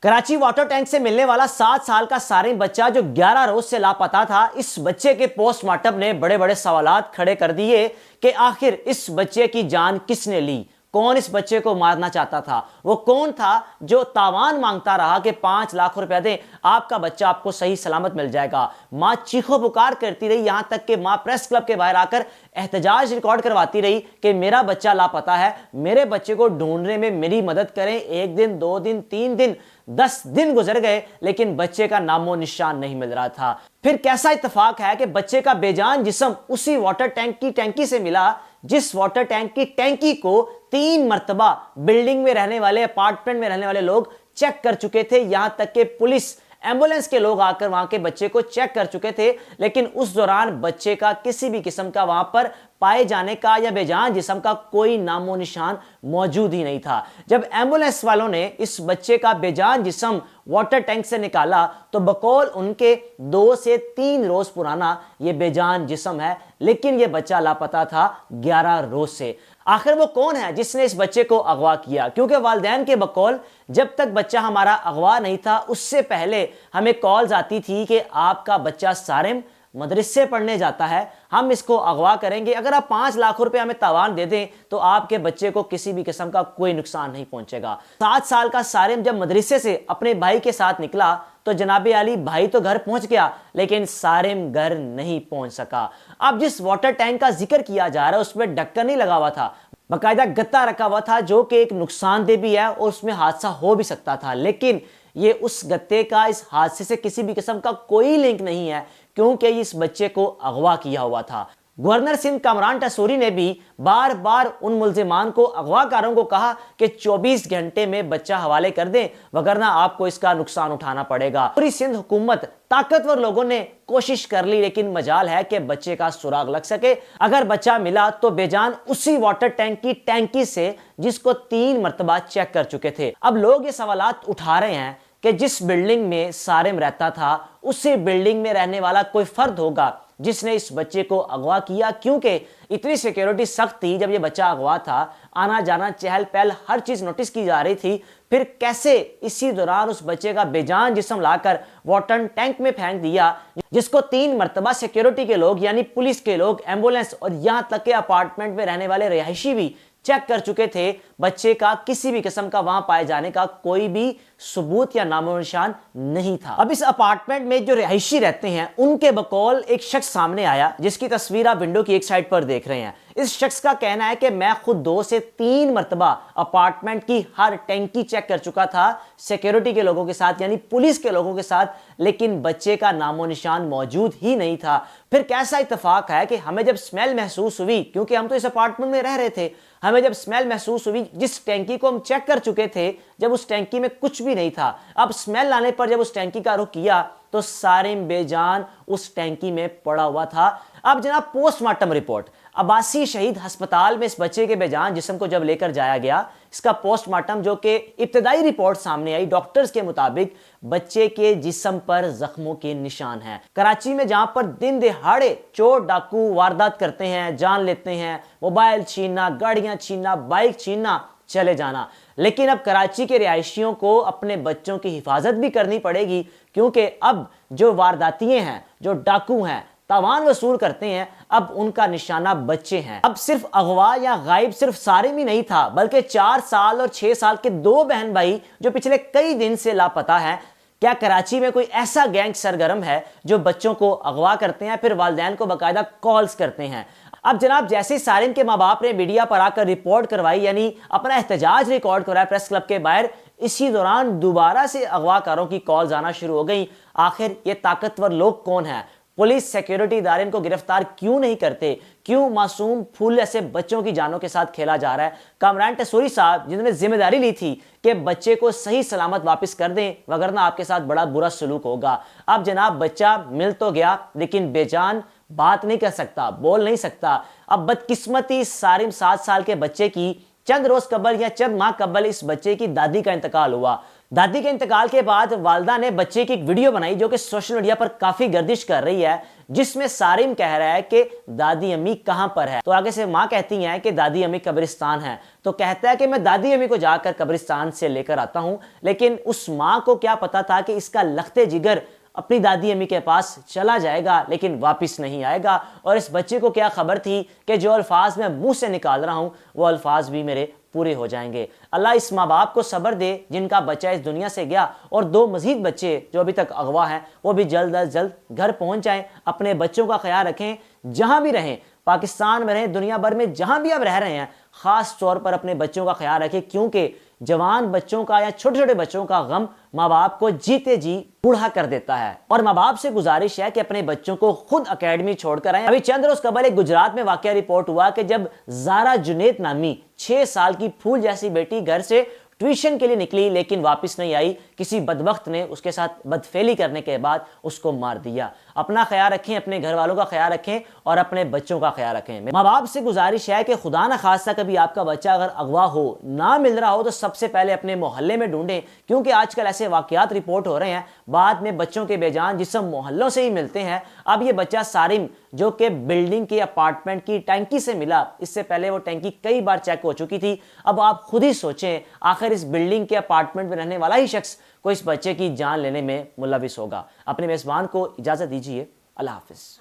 Karachi water tank سے ملنے والا 7 سال کا سارم بچہ جو 11 روز سے لاپتہ تھا، اس بچے کے پوسٹ مارٹم نے بڑے بڑے سوالات کھڑے کر دیے کہ آخر اس بچے کی جان کس نے لی؟ کون اس بچے کو مارنا چاہتا تھا؟ وہ کون تھا جو تاوان مانگتا رہا کہ 5 لاکھ روپے دیں، آپ کا بچہ آپ کو صحیح سلامت مل جائے گا؟ ماں چیخو پکار کرتی رہی، یہاں تک کہ ماں پریس کلب کے باہر آ کر احتجاج ریکارڈ کرواتی رہی کہ میرا بچہ لاپتہ ہے، میرے بچے کو ڈھونڈنے میں میری مدد کریں۔ 1 دن 2 دن 3 دن 10 دن گزر گئے لیکن بچے کا نام و نشان نہیں مل رہا تھا۔ پھر کیسا اتفاق ہے کہ بچے کا بے جان جسم اسی واٹر ٹینک کی ٹینکی سے ملا جس واٹر ٹینک کی ٹینکی کو 3 مرتبہ بلڈنگ میں رہنے والے، اپارٹمنٹ میں رہنے والے لوگ چیک کر چکے تھے، یہاں تک کہ پولیس ایمبولنس کے لوگ آ کر وہاں کے بچے کو چیک کر چکے تھے، لیکن اس دوران بچے کا کسی بھی قسم کا وہاں پر پائے جانے کا یا بے جان جسم کا کوئی نام و نشان موجود ہی نہیں تھا۔ جب ایمبولنس والوں نے اس بچے کا بے جان جسم واٹر ٹینک سے نکالا تو بقول ان کے 2 سے 3 روز پرانا یہ بے جان جسم ہے، لیکن یہ بچہ لاپتہ تھا 11 روز سے۔ آخر وہ کون ہے جس نے اس بچے کو اغوا کیا؟ کیونکہ والدین کے بقول جب تک بچہ ہمارا اغوا نہیں تھا اس سے پہلے ہمیں کالز آتی تھی کہ آپ کا بچہ سارم مدرسے پڑھنے جاتا ہے، ہم اس کو اغوا کریں گے، اگر آپ 5 لاکھ روپے ہمیں تاوان دے دیں تو آپ کے بچے کو کسی بھی قسم کا کوئی نقصان نہیں پہنچے گا۔ 7 سال کا سارم جب مدرسے سے اپنے بھائی کے ساتھ نکلا تو جناب عالی بھائی تو گھر پہنچ گیا لیکن سارم گھر نہیں پہنچ سکا۔ اب جس واٹر ٹینک کا ذکر کیا جا رہا ہے اس میں ڈھکن نہیں لگا ہوا تھا، باقاعدہ گتا رکھا ہوا تھا جو کہ ایک نقصان دہ بھی ہے اور اس میں حادثہ ہو بھی سکتا تھا، لیکن یہ اس گتے کا اس حادثے سے کسی بھی قسم کا کوئی لنک نہیں ہے کیونکہ یہ اس بچے کو اغوا کیا ہوا تھا۔ گورنر سندھ کامران ٹسوری نے بھی بار بار ان ملزمان کو، اغوا کاروں کو کہا کہ 24 گھنٹے میں بچہ حوالے کر دیں وگرنہ آپ کو اس کا نقصان اٹھانا پڑے گا۔ پوری سندھ حکومت، طاقتور لوگوں نے کوشش کر لی لیکن مجال ہے کہ بچے کا سراغ لگ سکے۔ اگر بچہ ملا تو بے جان اسی واٹر ٹینک کی ٹینکی سے جس کو 3 مرتبہ چیک کر چکے تھے۔ اب لوگ یہ سوالات اٹھا رہے ہیں کہ جس بلڈنگ میں سارم رہتا تھا اسی بلڈنگ میں رہنے والا کوئی فرد ہوگا جس نے اس بچے کو اغوا کیا، کیونکہ اتنی سیکیورٹی سخت تھی جب یہ بچہ اغوا تھا، آنا جانا چہل پہل ہر چیز نوٹس کی جا رہی تھی، پھر کیسے اسی دوران اس بچے کا بے جان جسم لا کر واٹر ٹینک میں پھینک دیا جس کو 3 مرتبہ سیکیورٹی کے لوگ یعنی پولیس کے لوگ، ایمبولنس اور یہاں تک کہ اپارٹمنٹ میں رہنے والے رہائشی بھی چیک کر چکے تھے۔ بچے کا کسی بھی قسم کا وہاں پائے جانے کا کوئی بھی ثبوت یا نام و نشان نہیں تھا۔ اب اس اپارٹمنٹ میں جو رہائشی رہتے ہیں ان کے بقول ایک شخص سامنے آیا جس کی تصویر آپ ونڈو کی ایک سائڈ پر دیکھ رہے ہیں۔ اس شخص کا کہنا ہے کہ میں خود 2 سے 3 مرتبہ اپارٹمنٹ کی ہر ٹینکی چیک کر چکا تھا سیکیورٹی کے لوگوں کے ساتھ یعنی پولیس کے لوگوں کے ساتھ، لیکن بچے کا نام و نشان موجود ہی نہیں تھا۔ پھر کیسا اتفاق ہے کہ ہمیں جب سمیل محسوس ہوئی، کیونکہ ہم تو اس اپارٹمنٹ میں رہ رہے تھے، ہمیں جب سمیل محسوس ہوئی جس ٹینکی کو ہم چیک کر چکے تھے، جب اس ٹینکی میں کچھ بھی نہیں تھا، اب سمیل لانے پر جب اس ٹینکی کا رخ کیا تو سارم بے جان اس ٹینکی میں پڑا ہوا تھا۔ اب جناب پوسٹ مارٹم رپورٹ، عباسی شہید ہسپتال میں اس بچے کے بے جان جسم کو جب لے کر جایا گیا، اس کا پوسٹ مارٹم جو کہ ابتدائی رپورٹ سامنے آئی، ڈاکٹرز کے مطابق بچے کے جسم پر زخموں کے نشان ہیں۔ کراچی میں جہاں پر دن دہاڑے چور ڈاکو واردات کرتے ہیں، جان لیتے ہیں، موبائل چھیننا، گاڑیاں چھیننا، بائک چھیننا، چلے جانا، لیکن اب کراچی کے رہائشیوں کو اپنے بچوں کی حفاظت بھی کرنی پڑے گی کیونکہ اب جو وارداتیے ہیں، جو ڈاکو ہیں، تاوان وصول کرتے ہیں، اب ان کا نشانہ بچے ہیں۔ اب صرف اغوا یا غائب صرف سارم ہی نہیں تھا بلکہ 4 سال اور 6 سال کے 2 بہن بھائی جو پچھلے کئی دن سے لاپتہ ہیں۔ کیا کراچی میں کوئی ایسا گینگ سرگرم ہے جو بچوں کو اغوا کرتے ہیں پھر والدین کو باقاعدہ کالز کرتے ہیں؟ اب جناب جیسے سارم کے ماں باپ نے میڈیا پر آ کر رپورٹ کروائی یعنی اپنا احتجاج ریکارڈ کروایا پریس کلب کے باہر، اسی دوران دوبارہ سے اغوا کاروں کی کالز آنا شروع ہو گئیں۔ آخر یہ طاقتور لوگ کون ہیں؟ پولیس سیکیورٹی ادارے ان کو گرفتار کیوں نہیں کرتے؟ کیوں معصوم پھول ایسے بچوں کی جانوں کے ساتھ کھیلا جا رہا ہے؟ کامران ٹسوری صاحب جنہوں نے ذمہ داری لی تھی کہ بچے کو صحیح سلامت واپس کر دیں وگرنہ آپ کے ساتھ بڑا برا سلوک ہوگا، اب جناب بچہ مل تو گیا لیکن بے جان بات نہیں کر سکتا، بول نہیں سکتا۔ اب بدقسمتی سارم 7 سال کے بچے کی چند روز قبل یا چند ماہ قبل اس بچے کی دادی کا انتقال ہوا دادی کے انتقال کے بعد والدہ نے بچے کی ایک ویڈیو بنائی جو کہ سوشل میڈیا پر کافی گردش کر رہی ہے، جس میں سارم کہہ رہا ہے کہ دادی امی کہاں پر ہے۔ تو آگے سے ماں کہتی ہیں کہ دادی امی قبرستان ہے، تو کہتا ہے کہ میں دادی امی کو جا کر قبرستان سے لے کر آتا ہوں۔ لیکن اس ماں کو کیا پتا تھا کہ اس کا لخت جگر اپنی دادی امی کے پاس چلا جائے گا لیکن واپس نہیں آئے گا، اور اس بچے کو کیا خبر تھی کہ جو الفاظ میں منہ سے نکال رہا ہوں وہ الفاظ بھی میرے پورے ہو جائیں گے۔ اللہ اس ماں باپ کو صبر دے جن کا بچہ اس دنیا سے گیا، اور 2 مزید بچے جو ابھی تک اغوا ہیں وہ بھی جلد از جلد گھر پہنچ جائیں۔ اپنے بچوں کا خیال رکھیں، جہاں بھی رہیں، پاکستان میں رہیں، دنیا بھر میں جہاں بھی اب رہ رہے ہیں، خاص طور پر اپنے بچوں کا خیال رکھیں، کیونکہ جوان بچوں کا یا چھوٹے چھوٹے بچوں کا غم ماں باپ کو جیتے جی بوڑھا کر دیتا ہے۔ اور ماں باپ سے گزارش ہے کہ اپنے بچوں کو خود اکیڈمی چھوڑ کر آئیں۔ ابھی چند روز قبل ایک گجرات میں واقعہ رپورٹ ہوا کہ جب زارا جنید نامی 6 سال کی پھول جیسی بیٹی گھر سے ٹیوشن کے لیے نکلی لیکن واپس نہیں آئی، کسی بدبخت نے اس کے ساتھ بدفعلی کرنے کے بعد اس کو مار دیا۔ اپنا خیال رکھیں، اپنے گھر والوں کا خیال رکھیں اور اپنے بچوں کا خیال رکھیں۔ ماں باپ سے گزارش ہے کہ خدا نہ خواستہ کبھی آپ کا بچہ اگر اغوا ہو، نہ مل رہا ہو، تو سب سے پہلے اپنے محلے میں ڈھونڈیں، کیونکہ آج کل ایسے واقعات رپورٹ ہو رہے ہیں، بعد میں بچوں کے بے جان جسم محلوں سے ہی ملتے ہیں۔ اب یہ بچہ سارم جو کہ بلڈنگ کے اپارٹمنٹ کی ٹینکی سے ملا، اس سے پہلے وہ ٹینکی کئی بار چیک ہو چکی تھی۔ اب آپ خود ہی سوچیں، آخر اس بلڈنگ کے اپارٹمنٹ میں رہنے والا ہی شخص کو اس بچے کی جان لینے میں ملوث ہوگا۔ اپنے میزبان کو اجازت دیجیے، اللہ حافظ۔